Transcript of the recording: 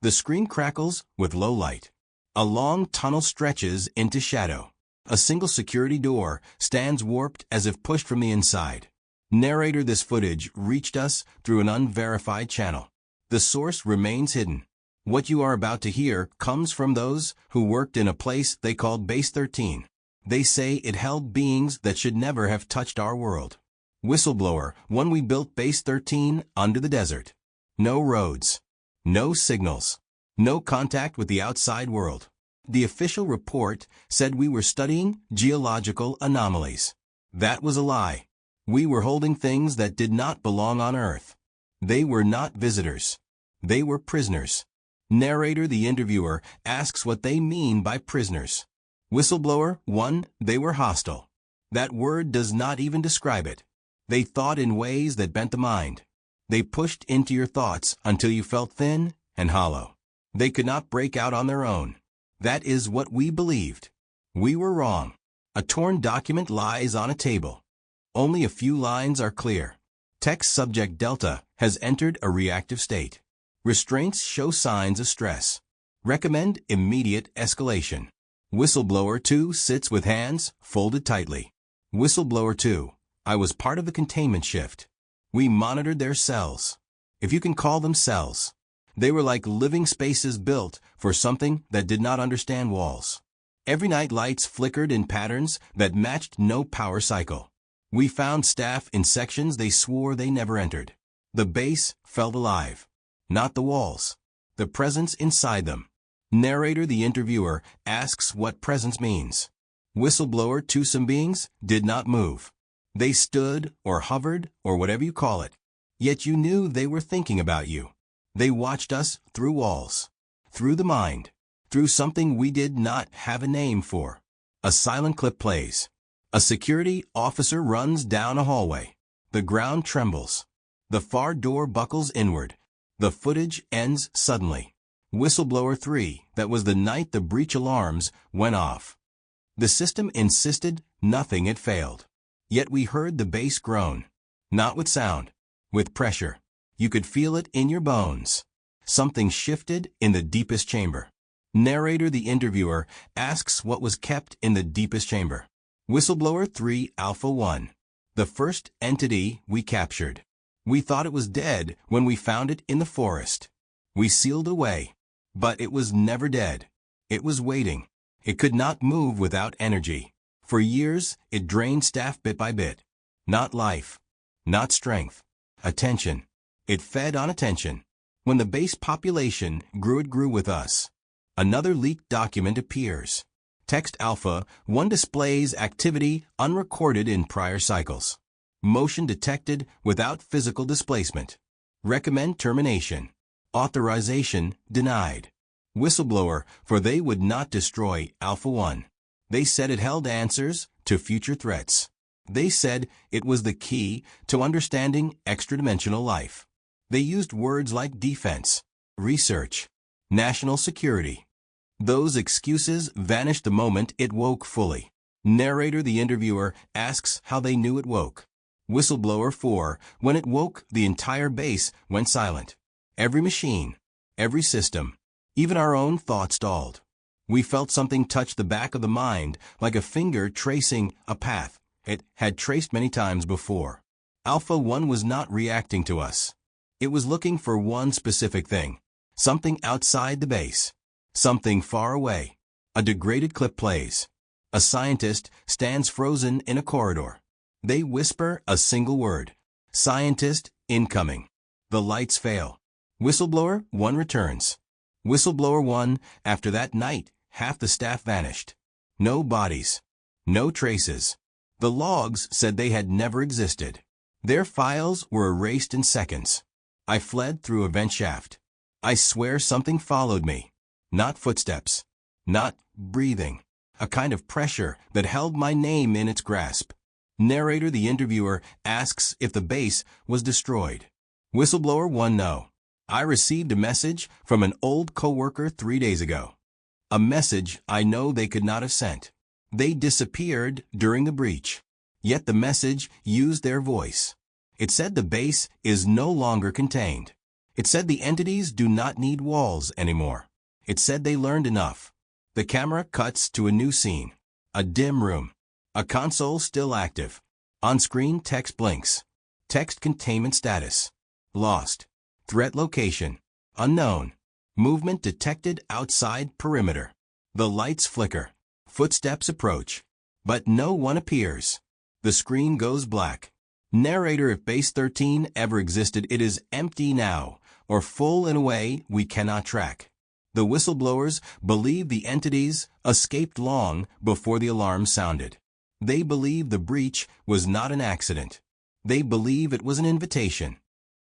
The screen crackles with low light. A long tunnel stretches into shadow. A single security door stands warped as if pushed from the inside. Narrator: this footage reached us through an unverified channel. The source remains hidden. What you are about to hear comes from those who worked in a place they called Base 13. They say it held beings that should never have touched our world. Whistleblower: when we built Base 13 under the desert. No roads. No signals. No contact with the outside world. The official report said we were studying geological anomalies. That was a lie. We were holding things that did not belong on Earth. They were not visitors. They were prisoners. Narrator: the interviewer asks what they mean by prisoners. Whistleblower: 1. They were hostile. That word does not even describe it. They thought in ways that bent the mind. They pushed into your thoughts until you felt thin and hollow. They could not break out on their own. That is what we believed. We were wrong. A torn document lies on a table. Only a few lines are clear. Text: subject Delta has entered a reactive state. Restraints show signs of stress. Recommend immediate escalation. Whistleblower 2 sits with hands folded tightly. Whistleblower 2: I was part of the containment shift. We monitored their cells. If you can call them cells. They were like living spaces built for something that did not understand walls. Every night lights flickered in patterns that matched no power cycle. We found staff in sections they swore they never entered. The base felt alive. Not the walls. The presence inside them. Narrator: the interviewer asks what presence means. Whistleblower 2: some beings did not move. They stood or hovered or whatever you call it. Yet you knew they were thinking about you. They watched us through walls. Through the mind. Through something we did not have a name for. A silent clip plays. A security officer runs down a hallway. The ground trembles. The far door buckles inward. The footage ends suddenly. Whistleblower 3: that was the night the breach alarms went off. The system insisted nothing had failed. Yet we heard the base groan. Not with sound. With pressure. You could feel it in your bones. Something shifted in the deepest chamber. Narrator: the interviewer asks what was kept in the deepest chamber. Whistleblower 3 Alpha 1: the first entity we captured. We thought it was dead when we found it in the forest. We sealed away. But it was never dead. It was waiting. It could not move without energy. For years, it drained staff bit by bit. Not life. Not strength. Attention. It fed on attention. When the base population grew, it grew with us. Another leaked document appears. Text: Alpha 1 displays activity unrecorded in prior cycles. Motion detected without physical displacement. Recommend termination. Authorization denied. Whistleblower: for they would not destroy Alpha 1. They said it held answers to future threats. They said it was the key to understanding extradimensional life. They used words like defense, research, national security. Those excuses vanished the moment it woke fully. Narrator: the interviewer asks how they knew it woke. Whistleblower 4: when it woke, the entire base went silent. Every machine, every system, even our own thoughts stalled. We felt something touch the back of the mind, like a finger tracing a path it had traced many times before. Alpha 1 was not reacting to us. It was looking for one specific thing. Something outside the base. Something far away. A degraded clip plays. A scientist stands frozen in a corridor. They whisper a single word. Scientist incoming. The lights fail. Whistleblower 1 returns. Whistleblower 1: after that night, half the staff vanished. No bodies. No traces. The logs said they had never existed. Their files were erased in seconds. I fled through a vent shaft. I swear something followed me. Not footsteps. Not breathing. A kind of pressure that held my name in its grasp. Narrator: the interviewer asks if the base was destroyed. Whistleblower 1: no. I received a message from an old coworker 3 days ago. A message I know they could not have sent. They disappeared during the breach. Yet the message used their voice. It said the base is no longer contained. It said the entities do not need walls anymore. It said they learned enough. The camera cuts to a new scene. A dim room. A console still active. On screen, text blinks. Text containment status. Lost. Threat location. Unknown. Movement detected outside perimeter. The lights flicker. Footsteps approach. But no one appears. The screen goes black. Narrator: if Base 13 ever existed, it is empty now, or full in a way we cannot track. The whistleblowers believe the entities escaped long before the alarm sounded. They believe the breach was not an accident. They believe it was an invitation.